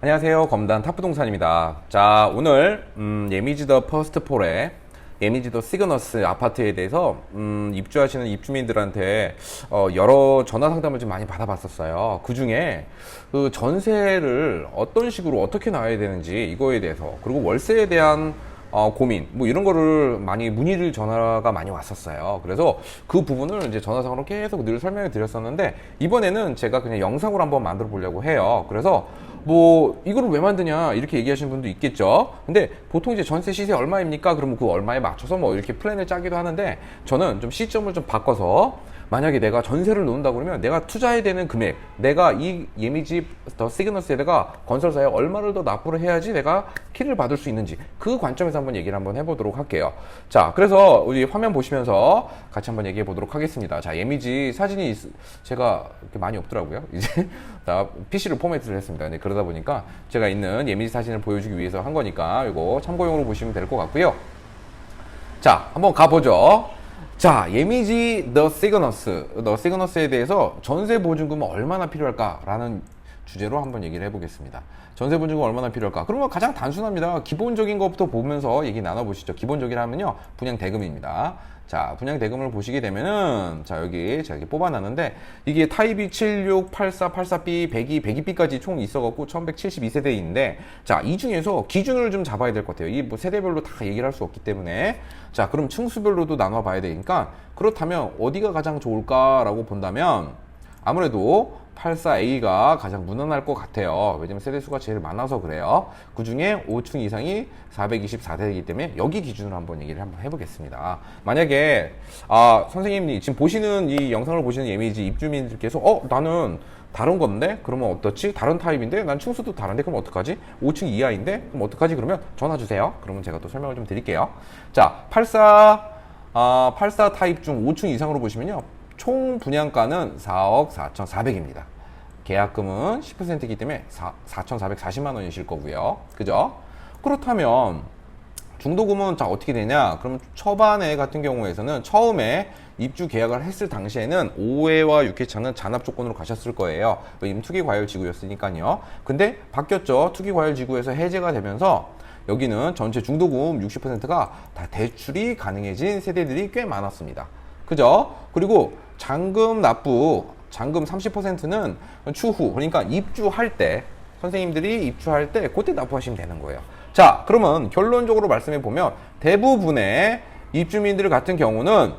안녕하세요. 검단 탑부동산입니다. 자, 오늘 예미지 더 퍼스트 폴에 예미지 더 시그너스 아파트에 대해서 입주하시는 입주민들한테 여러 전화 상담을 좀 많이 받아봤었어요. 그 중에 그 전세를 어떤 식으로 어떻게 놔야 되는지 이거에 대해서, 그리고 월세에 대한 고민, 뭐 이런 거를 많이 문의를 전화가 많이 왔었어요. 그래서 그 부분을 이제 전화상으로 계속 늘 설명해 드렸었는데, 이번에는 제가 그냥 영상으로 한번 만들어 보려고 해요. 그래서 뭐 이거를 왜 만드냐 이렇게 얘기하시는 분도 있겠죠. 근데 보통 이제 전세 시세 얼마입니까? 그러면 그 얼마에 맞춰서 뭐 이렇게 플랜을 짜기도 하는데, 저는 좀 시점을 좀 바꿔서, 만약에 내가 전세를 놓는다 그러면 내가 투자해야 되는 금액, 내가 이 예미지 더 시그너스에다가 건설사에 얼마를 더 납부를 해야지 내가 키를 받을 수 있는지, 그 관점에서 한번 얘기를 한번 해보도록 할게요. 자, 그래서 우리 화면 보시면서 같이 한번 얘기해 보도록 하겠습니다. 자, 예미지 사진이 제가 이렇게 많이 없더라고요. 이제 다 PC로 포맷을 했습니다. 네, 그러다 보니까 제가 있는 예미지 사진을 보여주기 위해서 한 거니까 이거 참고용으로 보시면 될 것 같고요. 자, 한번 가보죠. 자, 예미지 더 시그너스에 대해서 전세 보증금은 얼마나 필요할까라는 주제로 한번 얘기를 해보겠습니다. 전세 보증금 얼마나 필요할까? 그러면 가장 단순합니다. 기본적인 것부터 보면서 얘기 나눠보시죠. 기본적이라면요, 분양 대금입니다. 자, 분양 대금을 보시게 되면은, 자, 여기 제가 이렇게 뽑아놨는데, 이게 타입이 76, 84, 84B, 102, 102B까지 총 있어갖고 1172세대인데, 자, 이 중에서 기준을 좀 잡아야 될 것 같아요. 이 뭐 세대별로 다 얘기를 할 수 없기 때문에. 자, 그럼 층수별로도 나눠봐야 되니까, 그렇다면 어디가 가장 좋을까라고 본다면, 아무래도 84A가 가장 무난할 것 같아요. 왜냐면 세대수가 제일 많아서 그래요. 그 중에 5층 이상이 424대이기 때문에 여기 기준으로 한번 얘기를 한번 해보겠습니다. 만약에 선생님이 지금 보시는 이 영상을 보시는 예미지 입주민들께서 나는 다른 건데? 그러면 어떻지? 다른 타입인데? 난 층수도 다른데? 그럼 어떡하지? 5층 이하인데? 그럼 어떡하지? 그러면 전화 주세요. 그러면 제가 또 설명을 좀 드릴게요. 자, 84 타입 중 5층 이상으로 보시면요, 총 분양가는 4억 4,400입니다. 계약금은 10%이기 때문에 4,440만 원이실 거고요. 그죠? 그렇다면 중도금은 자 어떻게 되냐? 그럼 초반에 같은 경우에서는 처음에 입주 계약을 했을 당시에는 5회와 6회차는 잔압 조건으로 가셨을 거예요. 왜냐면 투기과열지구였으니까요. 근데 바뀌었죠. 투기과열지구에서 해제가 되면서 여기는 전체 중도금 60%가 다 대출이 가능해진 세대들이 꽤 많았습니다. 그죠? 그리고 잔금 30%는 추후, 그러니까 입주할 때, 선생님들이 입주할 때 그때 납부하시면 되는 거예요. 자, 그러면 결론적으로 말씀해 보면 대부분의 입주민들 같은 경우는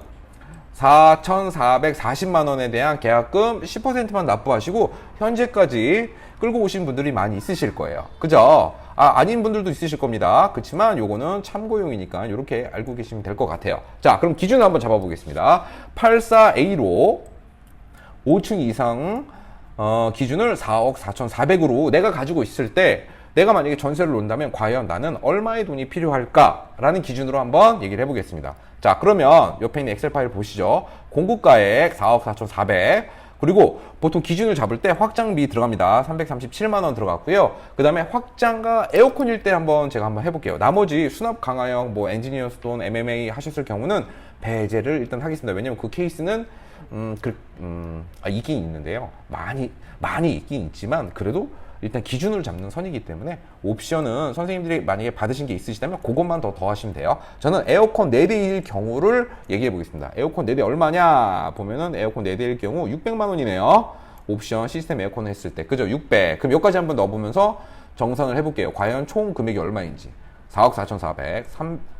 4,440만 원에 대한 계약금 10%만 납부하시고 현재까지 끌고 오신 분들이 많이 있으실 거예요. 그죠? 아닌 분들도 있으실 겁니다. 그렇지만 요거는 참고용이니까 이렇게 알고 계시면 될 것 같아요. 자, 그럼 기준을 한번 잡아보겠습니다. 84A로 5층 이상 기준을 4억 4,400으로 내가 가지고 있을 때, 내가 만약에 전세를 놓는다면 과연 나는 얼마의 돈이 필요할까라는 기준으로 한번 얘기를 해보겠습니다. 자, 그러면 옆에 있는 엑셀 파일 보시죠. 공급가액 4억 4,400, 그리고 보통 기준을 잡을 때 확장비 들어갑니다. 337만 원 들어갔고요. 그 다음에 확장과 에어컨일 때 한번 제가 한번 해볼게요. 나머지 수납 강화형, 뭐 엔지니어스 돈, MMA 하셨을 경우는 배제를 일단 하겠습니다. 왜냐면 그 케이스는 있긴 있는데요. 많이 있긴 있지만 그래도 일단 기준을 잡는 선이기 때문에 옵션은 선생님들이 만약에 받으신 게 있으시다면 그것만 더 하시면 돼요. 저는 에어컨 4대일 경우를 얘기해 보겠습니다. 에어컨 4대 얼마냐 보면은 에어컨 4대일 경우 600만 원이네요. 옵션 시스템 에어컨 했을 때. 그죠? 600. 그럼 여기까지 한번 넣어보면서 정산을 해볼게요. 과연 총 금액이 얼마인지. 4억 4,400,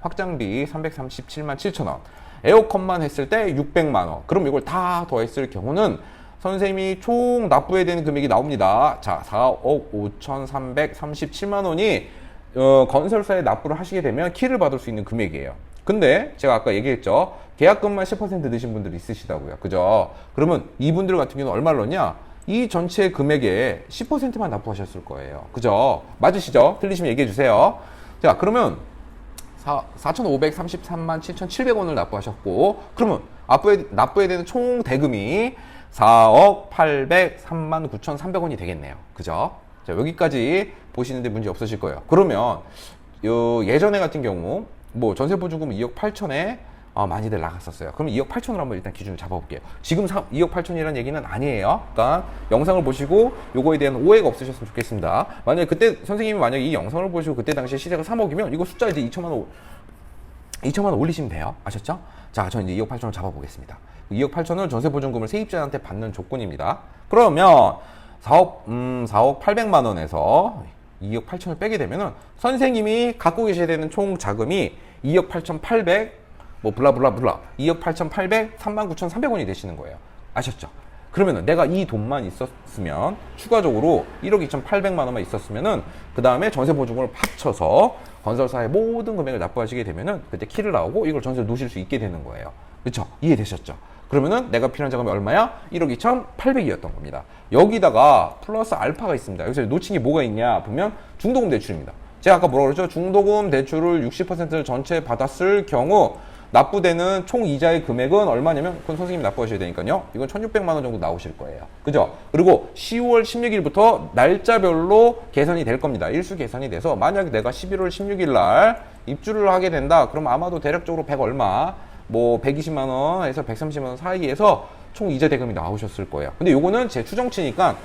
확장비 337만 7천 원. 에어컨만 했을 때 600만 원. 그럼 이걸 다 더했을 경우는 선생님이 총 납부해야 되는 금액이 나옵니다. 자, 4억 5,337만 원이 건설사에 납부를 하시게 되면 키를 받을 수 있는 금액이에요. 근데 제가 아까 얘기했죠. 계약금만 10% 드신 분들이 있으시다고요. 그죠? 그러면 이분들 같은 경우는 얼마를 넣냐? 이 전체 금액의 10%만 납부하셨을 거예요. 그죠? 맞으시죠? 틀리시면 얘기해 주세요. 자, 그러면 4,533만 7,700원을 납부하셨고, 그러면 납부해야 되는 총 대금이 4억 803만 9,300원이 되겠네요. 그죠? 자, 여기까지 보시는데 문제 없으실 거예요. 그러면 예전에 같은 경우 뭐 전세보증금 2억 8천에 많이들 나갔었어요. 그럼 2억 8천으로 한번 일단 기준을 잡아볼게요. 지금 2억 8천이라는 얘기는 아니에요. 그러니까 영상을 보시고 요거에 대한 오해가 없으셨으면 좋겠습니다. 만약에 그때 선생님이 만약에 이 영상을 보시고 그때 당시에 시세가 3억이면 이거 숫자 이제 2천만 원 올리시면 돼요. 아셨죠? 자, 저는 이제 2억 8천을 잡아보겠습니다. 2억 8천을 전세보증금을 세입자한테 받는 조건입니다. 그러면 4억 800만 원에서 2억 8천을 빼게 되면은 선생님이 갖고 계셔야 되는 총 자금이 2억 8,800 뭐 블라블라블라 2억 8,800 39,300원이 되시는 거예요. 아셨죠? 그러면은 내가 이 돈만 있었으면 추가적으로 1억 2,800만 원만 있었으면은 그 다음에 전세보증금을 합쳐서 건설사의 모든 금액을 납부하시게 되면은 그때 키를 나오고 이걸 전세를 놓으실 수 있게 되는 거예요. 그렇죠? 이해되셨죠? 그러면은 내가 필요한 자금이 얼마야? 1억 2,800이었던 겁니다. 여기다가 플러스 알파가 있습니다. 여기서 놓친 게 뭐가 있냐 보면 중도금 대출입니다. 제가 아까 뭐라고 그랬죠? 중도금 대출을 60%를 전체 받았을 경우 납부되는 총 이자의 금액은 얼마냐면 그건 선생님이 납부하셔야 되니까요. 이건 1,600만 원 정도 나오실 거예요. 그죠? 그리고 10월 16일부터 날짜별로 계산이 될 겁니다. 일수 계산이 돼서 만약에 내가 11월 16일 날 입주를 하게 된다. 그럼 아마도 대략적으로 100 얼마 뭐 120만 원에서 130만 원 사이에서 총 이자 대금이 나오셨을 거예요. 근데 요거는 제 추정치니까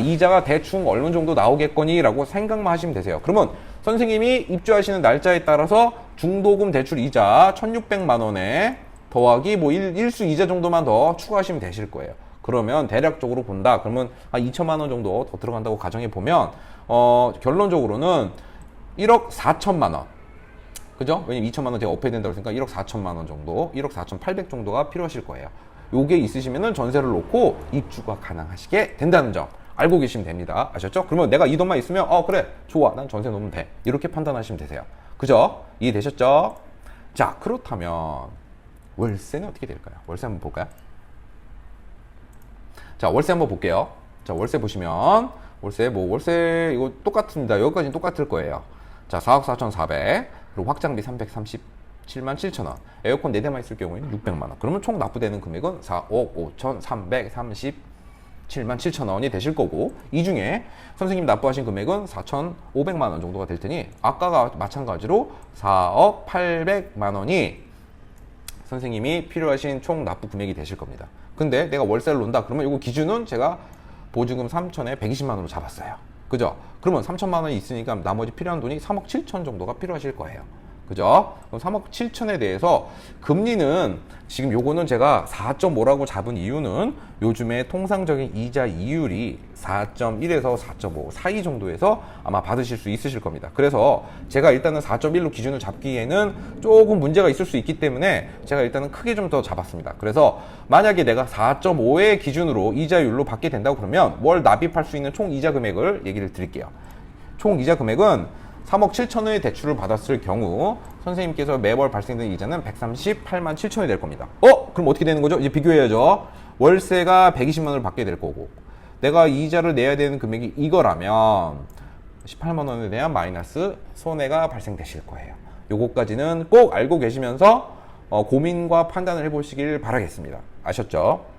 이자가 대충 얼마 정도 나오겠거니 라고 생각만 하시면 되세요. 그러면 선생님이 입주하시는 날짜에 따라서 중도금 대출 이자 1,600만 원에 더하기 뭐 일수 이자 정도만 더 추가하시면 되실 거예요. 그러면 대략적으로 본다. 그러면 한 2천만 원 정도 더 들어간다고 가정해 보면 결론적으로는 1억 4천만 원. 그죠? 왜냐면 2천만 원 제가 업해야 된다고 했으니까 1억 4천만 원 정도, 1억 4,800 정도가 필요하실 거예요. 요게 있으시면은 전세를 놓고 입주가 가능하시게 된다는 점 알고 계시면 됩니다. 아셨죠? 그러면 내가 이 돈만 있으면 그래 좋아 난 전세 놓으면 돼 이렇게 판단하시면 되세요. 그죠? 이해되셨죠? 자, 그렇다면 월세는 어떻게 될까요? 월세 한번 볼까요? 자, 월세 한번 볼게요. 자, 월세 보시면 월세 이거 똑같습니다. 여기까지는 똑같을 거예요. 자, 4억 4,400 그리고 확장비 337만 7천 원, 에어컨 4대만 있을 경우에는 600만 원. 그러면 총 납부되는 금액은 4억 5,337만 7천 원이 되실 거고, 이 중에 선생님 납부하신 금액은 4,500만 원 정도가 될 테니 아까가 마찬가지로 4억 800만 원이 선생님이 필요하신 총 납부 금액이 되실 겁니다. 근데 내가 월세를 놓는다 그러면 이거 기준은 제가 보증금 3천에 120만 원으로 잡았어요. 그죠? 그러면 3천만 원이 있으니까 나머지 필요한 돈이 3억 7천 정도가 필요하실 거예요. 그죠? 그럼 3억 7천에 대해서 금리는 지금 요거는 제가 4.5라고 잡은 이유는 요즘에 통상적인 이자 이율이 4.1에서 4.5 사이 정도에서 아마 받으실 수 있으실 겁니다. 그래서 제가 일단은 4.1로 기준을 잡기에는 조금 문제가 있을 수 있기 때문에 제가 일단은 크게 좀 더 잡았습니다. 그래서 만약에 내가 4.5의 기준으로 이자율로 받게 된다고 그러면 월 납입할 수 있는 총 이자 금액을 얘기를 드릴게요. 총 이자 금액은 3억 7천원의 대출을 받았을 경우 선생님께서 매월 발생되는 이자는 138만 7천원이 될 겁니다. 그럼 어떻게 되는 거죠? 이제 비교해야죠. 월세가 120만 원을 받게 될 거고 내가 이자를 내야 되는 금액이 이거라면 18만 원에 대한 마이너스 손해가 발생되실 거예요. 요거까지는 꼭 알고 계시면서 고민과 판단을 해보시길 바라겠습니다. 아셨죠?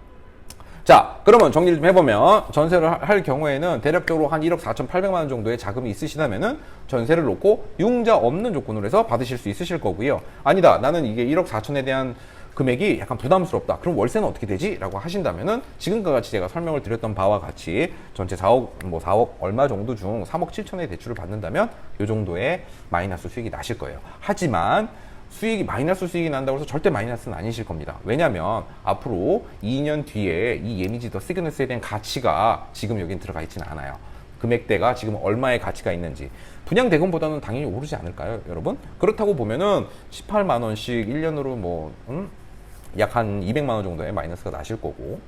자, 그러면 정리를 좀 해보면 전세를 할 경우에는 대략적으로 한 1억 4,800만 원 정도의 자금이 있으시다면은 전세를 놓고 융자 없는 조건으로 해서 받으실 수 있으실 거고요. 아니다, 나는 이게 1억 4천에 대한 금액이 약간 부담스럽다. 그럼 월세는 어떻게 되지? 라고 하신다면은 지금과 같이 제가 설명을 드렸던 바와 같이 전체 4억 얼마 정도 중 3억 7천의 대출을 받는다면 이 정도의 마이너스 수익이 나실 거예요. 하지만 마이너스 수익이 난다고 해서 절대 마이너스는 아니실 겁니다. 왜냐면 앞으로 2년 뒤에 이 예미지 더 시그너스에 대한 가치가 지금 여긴 들어가 있지는 않아요. 금액대가 지금 얼마의 가치가 있는지 분양 대금보다는 당연히 오르지 않을까요, 여러분? 그렇다고 보면은 18만 원씩 1년으로 약 한 200만 원 정도의 마이너스가 나실 거고,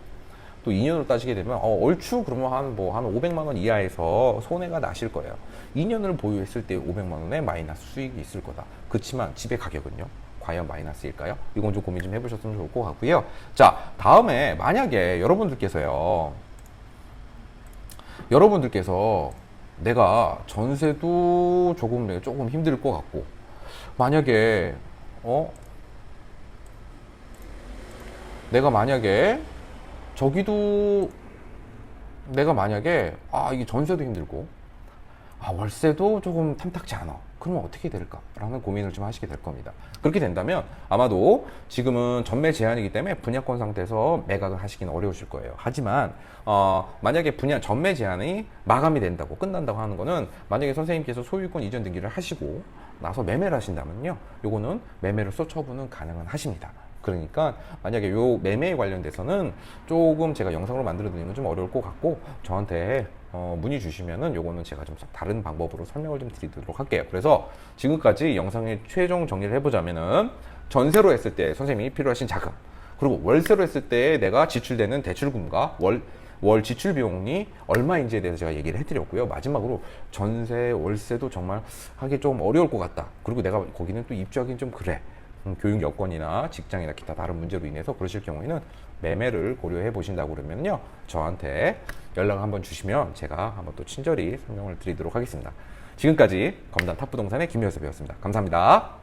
또 2년으로 따지게 되면 얼추 그러면 한 500만 원 이하에서 손해가 나실 거예요. 2년을 보유했을 때 500만 원의 마이너스 수익이 있을 거다. 그렇지만 집의 가격은요? 과연 마이너스일까요? 이건 좀 고민 좀 해보셨으면 좋을 것 같고요. 자, 다음에 만약에 여러분들께서 내가 전세도 조금 힘들 것 같고, 만약에 내가 만약에 이게 전세도 힘들고 월세도 조금 탐탁지 않아. 그러면 어떻게 될까라는 고민을 좀 하시게 될 겁니다. 그렇게 된다면 아마도 지금은 전매 제한이기 때문에 분양권 상태에서 매각을 하시기는 어려우실 거예요. 하지만 만약에 전매 제한이 마감이 된다고 끝난다고 하는 거는 만약에 선생님께서 소유권 이전 등기를 하시고 나서 매매를 하신다면요, 요거는 매매로서 처분은 가능은 하십니다. 그러니까 만약에 요 매매에 관련돼서는 조금 제가 영상으로 만들어 드리는 건 좀 어려울 것 같고, 저한테 문의 주시면은 요거는 제가 좀 다른 방법으로 설명을 좀 드리도록 할게요. 그래서 지금까지 영상의 최종 정리를 해보자면은, 전세로 했을 때 선생님이 필요하신 자금, 그리고 월세로 했을 때 내가 지출되는 대출금과 월 지출 비용이 얼마인지에 대해서 제가 얘기를 해드렸고요. 마지막으로 전세, 월세도 정말 하기 좀 어려울 것 같다. 그리고 내가 거기는 또 입주하기는 좀 그래. 교육 여건이나 직장이나 기타 다른 문제로 인해서 그러실 경우에는 매매를 고려해 보신다고 그러면요, 저한테 연락을 한번 주시면 제가 한번 또 친절히 설명을 드리도록 하겠습니다. 지금까지 검단 탑부동산의 김효섭이었습니다. 감사합니다.